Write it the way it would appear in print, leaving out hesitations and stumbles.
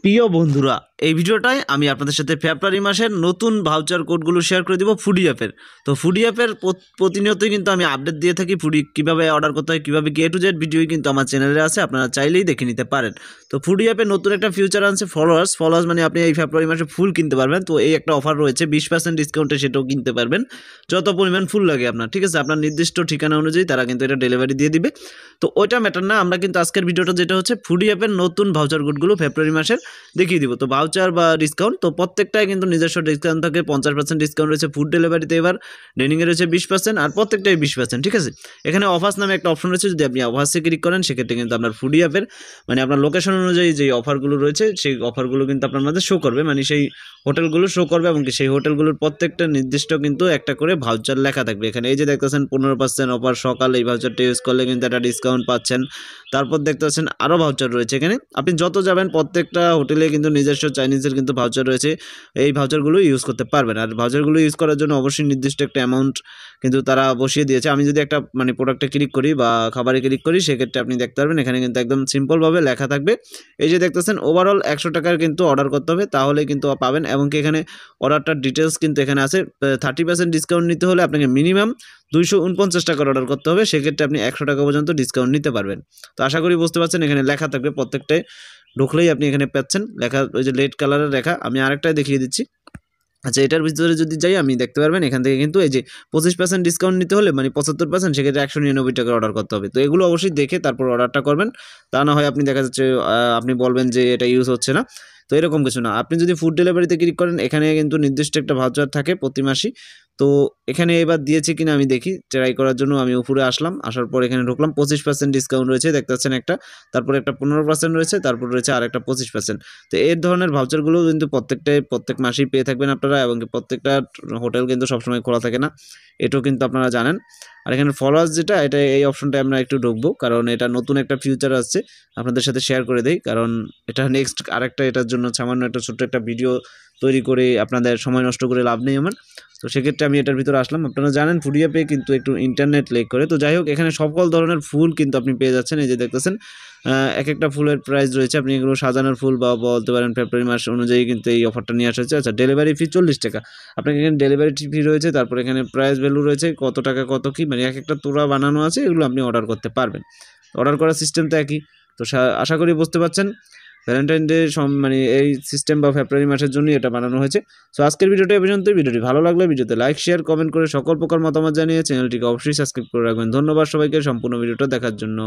প্রিয় বন্ধুরা, এই ভিডিওটায় আমি আপনাদের সাথে ফেব্রুয়ারি মাসের নতুন ভাউচার কোডগুলো শেয়ার করে দিব ফুডি অ্যাপের। তো ফুডি অ্যাপের প্রতিনিয়তই কিন্তু আমি আপডেট দিয়ে থাকি। ফুডি কীভাবে অর্ডার করতে হয়, কীভাবে কি A to Z ভিডিওই কিন্তু আমার চ্যানেলে আছে, আপনারা চাইলেই দেখে নিতে পারেন। তো ফুডি অ্যাপের নতুন একটা ফিউচার আনছে ফলোয়ার্স, মানে আপনি এই ফেব্রুয়ারি মাসে ফুল কিনতে পারবেন। তো এই একটা অফার রয়েছে 20% ডিসকাউন্টে, সেটাও কিনতে পারবেন যত পরিমাণ ফুল লাগে আপনার, ঠিক আছে। আপনার নির্দিষ্ট ঠিকানা অনুযায়ী তারা কিন্তু এটা ডেলিভারি দিয়ে দিবে। তো ওইটা ম্যাটার না, আমরা কিন্তু আজকের ভিডিওটা যেটা হচ্ছে ফুডি অ্যাপের নতুন ভাউচার কোডগুলো ফেব্রুয়ারি মাসের দেখিয়ে দিব। তো ভাউচার বা ডিসকাউন্ট তো প্রত্যেকটাই কিন্তু নিজস্ব ডিসকাউন্ট থাকে। 50% ডিসকাউন্ট রয়েছে ফুড ডেলিভারিতে, এবার ডেনিংয়ে রয়েছে 20%, আর প্রত্যেকটাই 20%, ঠিক আছে। এখানে অফার্স নামে একটা অপশন রয়েছে, যদি আপনি অফার্সে ক্লিক করেন সেক্ষেত্রে কিন্তু আপনার ফুডি অ্যাপের মানে আপনার লোকেশন অনুযায়ী যে অফারগুলো রয়েছে সেই অফারগুলো কিন্তু আপনার মাঝে শো করবে, মানে সেই হোটেলগুলো শো করবে, এবং সেই হোটেলগুলোর প্রত্যেকটা নির্দিষ্ট কিন্তু একটা করে ভাউচার লেখা থাকবে। এখানে এই যে দেখতেছেন 15% অফার সকাল, এই ভাউচারটা ইউজ করলে কিন্তু একটা ডিসকাউন্ট পাচ্ছেন। তারপর দেখতে পাচ্ছেন আরও ভাউচার রয়েছে এখানে, আপনি যত যাবেন প্রত্যেকটা হোটেলে কিন্তু নিজস্ব চাইনিজের কিন্তু ভাউচার রয়েছে, এই ভাউচারগুলো ইউজ করতে পারবেন। আর ভাউচারগুলো ইউজ করার জন্য অবশ্যই নির্দিষ্ট একটা অ্যামাউন্ট কিন্তু তারা বসিয়ে দিয়েছে। আমি যদি একটা মানে প্রোডাক্টে ক্লিক করি বা খাবারে ক্লিক করি সেক্ষেত্রে আপনি দেখতে পারবেন এখানে কিন্তু একদম সিম্পলভাবে লেখা থাকবে। এই যে দেখতেছেন ওভারঅল 100 টাকার কিন্তু অর্ডার করতে হবে, তাহলে কিন্তু পাবেন। এবং কি এখানে অর্ডারটার ডিটেলস কিন্তু এখানে আছে। 30% ডিসকাউন্ট নিতে হলে আপনাকে মিনিমাম 249 টাকার অর্ডার করতে হবে, সেক্ষেত্রে আপনি 100 টাকা পর্যন্ত ডিসকাউন্ট নিতে পারবেন। তো আশা করি বুঝতে পারছেন, এখানে লেখা থাকবে প্রত্যেকটাই, ঢুকলেই আপনি এখানে পাচ্ছেন লেখা, ওই যে রেড কালারের লেখা। আমি আরেকটাই দেখিয়ে দিচ্ছি। আচ্ছা, এটার ভিতরে যদি যাই আমি দেখতে পারবেন এখান থেকে কিন্তু এই যে 25% ডিসকাউন্ট নিতে হলে মানে 75%, সেক্ষেত্রে 199 টাকার অর্ডার করতে হবে। তো এগুলো অবশ্যই দেখে তারপর অর্ডারটা করবেন, তা না হয় আপনি দেখা যাচ্ছে আপনি বলবেন যে এটা ইউজ হচ্ছে না। তো এরকম কিছু না, আপনি যদি ফুড ডেলিভারিতে ক্লিক করেন এখানে কিন্তু নির্দিষ্ট একটা ভাউচার থাকে প্রতি মাসে। তো এখানে এবার দিয়েছে কিনা আমি দেখি, ট্রাই করার জন্য আমি উপরে আসলাম, আসার পর এখানে ঢুকলাম। 25% ডিসকাউন্ট রয়েছে দেখতে পাচ্ছেন একটা, তারপর একটা 15% রয়েছে, তারপর রয়েছে আর একটা 25%। তো এর ধরনের ভাউচারগুলো কিন্তু প্রত্যেক মাসেই পেয়ে থাকবেন আপনারা, এবং প্রত্যেকটা হোটেল কিন্তু সবসময় খোলা থাকে না, এটাও কিন্তু আপনারা জানেন। আর এখানে ফলোয়ার্স যেটা, এটা এই অপশনটায় আমরা একটু ঢুকবো, কারণ এটা নতুন একটা ফিউচার আসছে, আপনাদের সাথে শেয়ার করে দেই। কারণ এটা নেক্সট আরেকটা, এটার জন্য সামান্য একটা ছোট্ট একটা ভিডিও তৈরি করে আপনাদের সময় নষ্ট করে লাভ নেই আমার। তো সেক্ষেত্রে আমি এটার ভিতরে আসলাম। আপনারা জানেন ফুডি অ্যাপে কিন্তু একটু ইন্টারনেট লেগ করে। তো যাই হোক, এখানে সকল ধরনের ফুল কিন্তু আপনি পেয়ে যাচ্ছেন। এই যে দেখতেছেন এক একটা ফুলের প্রাইস রয়েছে, আপনি এগুলো সাজানোর ফুল বা বলতে পারেন ফেব্রুয়ারি মাস অনুযায়ী কিন্তু এই অফারটা নিয়ে আসা হয়েছে। আচ্ছা, ডেলিভারি ফি 40 টাকা, আপনাকে এখানে ডেলিভারি ফি রয়েছে, তারপর এখানে প্রাইস ভ্যালু রয়েছে কত টাকা কত কি, মানে এক একটা তোড়া বানানো আছে, এগুলো আপনি অর্ডার করতে পারবেন। অর্ডার করার সিস্টেম তো একই। তো আশা করি বুঝতে পারছেন ভ্যালেন্টাইন ডে মানে এই সিস্টেম বা ফেব্রুয়ারি মাসের জন্যই এটা বানানো হয়েছে। সো আজকের ভিডিওটা এই পর্যন্তই। ভিডিওটি ভালো লাগলে ভিডিওতে লাইক শেয়ার কমেন্ট করে সকল প্রকার মতামত জানিয়ে চ্যানেলটিকে অবশ্যই সাবস্ক্রাইব করে রাখবেন। ধন্যবাদ সবাইকে সম্পূর্ণ ভিডিওটা দেখার জন্য।